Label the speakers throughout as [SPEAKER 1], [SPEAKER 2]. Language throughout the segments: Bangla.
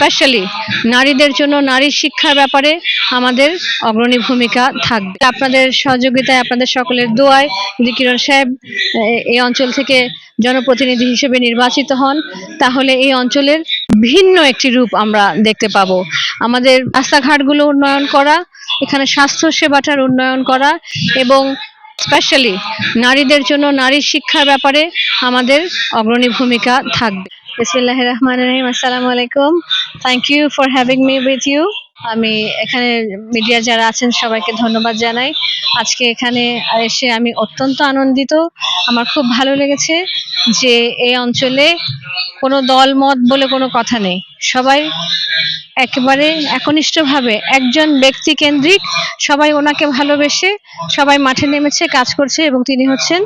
[SPEAKER 1] স্পেশালি নারীদের জন্য নারী শিক্ষার ব্যাপারে আমাদের অগ্রণী ভূমিকা থাকবে। আপনাদের সহযোগিতায়, আপনাদের সকলের দোয়ায় যদি কিরণ সাহেব এই অঞ্চল থেকে জনপ্রতিনিধি হিসেবে নির্বাচিত হন, তাহলে এই অঞ্চলের ভিন্ন একটি রূপ আমরা দেখতে পাবো। আমাদের রাস্তাঘাটগুলো উন্নয়ন করা, এখানে স্বাস্থ্য সেবাটার উন্নয়ন করা এবং স্পেশালি নারীদের জন্য নারী শিক্ষার ব্যাপারে আমাদের অগ্রণী ভূমিকা থাকবে। বিসমিল্লাহির রহমানির রহিম। আসসালামু আলাইকুম। Thank you for having me with you. আমি এখানে মিডিয়া যারা আছেন সবাইকে ধন্যবাদ জানাই। আজকে এখানে এসে আমি অত্যন্ত আনন্দিত। আমার খুব ভালো লেগেছে যে এই অঞ্চলে কোনো দল মত বলে কোনো কথা নেই, সবাই একেবারে একনিষ্ঠভাবে একজন ব্যক্তি কেন্দ্রিক, সবাই ওনাকে ভালোবেসে সবাই মাঠে নেমেছে, কাজ করছে এবং তিনি হচ্ছেন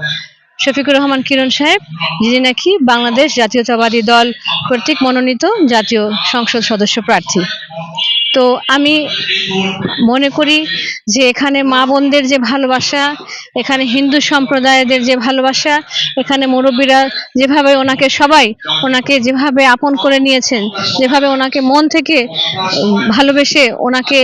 [SPEAKER 1] শফিকুর রহমান কিরণ সাহেব, যিনি নাকি বাংলাদেশ জাতীয়তাবাদী দল কর্তৃক মনোনীত জাতীয় সংসদ সদস্য প্রার্থী। তো আমি মনে করি যে এখানে মা বোনদের যে ভালোবাসা, এখানে হিন্দু সম্প্রদায়দের যে ভালোবাসা, এখানে মুরব্বীরা যেভাবে ওনাকে যেভাবে আপন করে নিয়েছেন, যেভাবে ওনাকে মন থেকে ভালোবেসে ওনাকে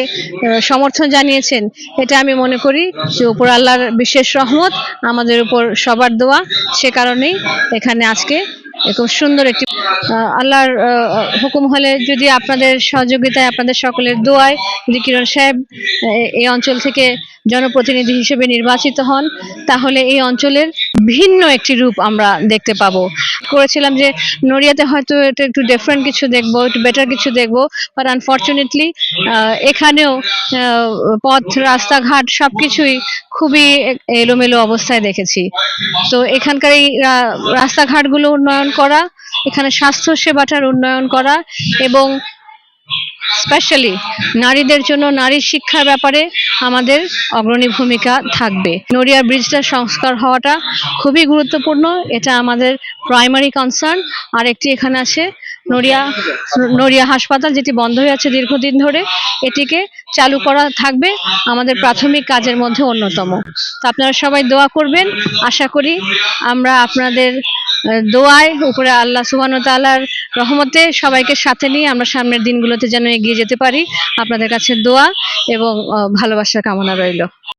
[SPEAKER 1] সমর্থন জানিয়েছেন, এটা আমি মনে করি যে উপর আল্লাহর বিশেষ রহমত, আমাদের উপর সবার দোয়া। সে কারণেই এখানে আজকে খুব সুন্দর একটি আল্লাহর হুকুম হলে, যদি আপনাদের সহযোগিতায়, আপনাদের সকলের দোয়ায় যদি কিরণ সাহেব এই অঞ্চল থেকে জনপ্রতিনিধি হিসেবে নির্বাচিত হন, তাহলে এই অঞ্চলের ভিন্ন একটি রূপ আমরা দেখতে পাবো। করেছিলাম যে নড়িয়াতে হয়তো এটা একটু ডিফারেন্ট কিছু দেখবো, একটু বেটার কিছু দেখবো, বাট আনফর্চুনেটলি এখানেও পথ, রাস্তাঘাট সবকিছুই খুবই এলোমেলো অবস্থায় দেখেছি। তো এখানকার এই রাস্তাঘাটগুলো উন্নয়ন করা, এখানে স্বাস্থ্য সেবাটার উন্নয়ন করা এবং স্পেশালি নারীদের জন্য নারী শিক্ষার ব্যাপারে আমাদের অগ্রণী ভূমিকা থাকবে। নড়িয়া ব্রিজটা সংস্কার হওয়াটা খুবই গুরুত্বপূর্ণ, এটা আমাদের প্রাইমারি কনসার্ন। আর একটি এখানে আছে নড়িয়া হাসপাতাল, যেটি বন্ধ হয়ে আছে দীর্ঘদিন ধরে, এটিকে চালু করা থাকবে আমাদের প্রাথমিক কাজের মধ্যে অন্যতম। তো আপনারা সবাই দোয়া করবেন। আশা করি আমরা আপনাদের দোয়ায়, উপরে আল্লাহ সুবহানাহু ওয়া তাআলার রহমতে সবাইকে সাথে নিয়ে আমরা সামনের দিনগুলোতে যেন এগিয়ে যেতে পারি। আপনাদের কাছে দোয়া এবং ভালোবাসার কামনা রইল।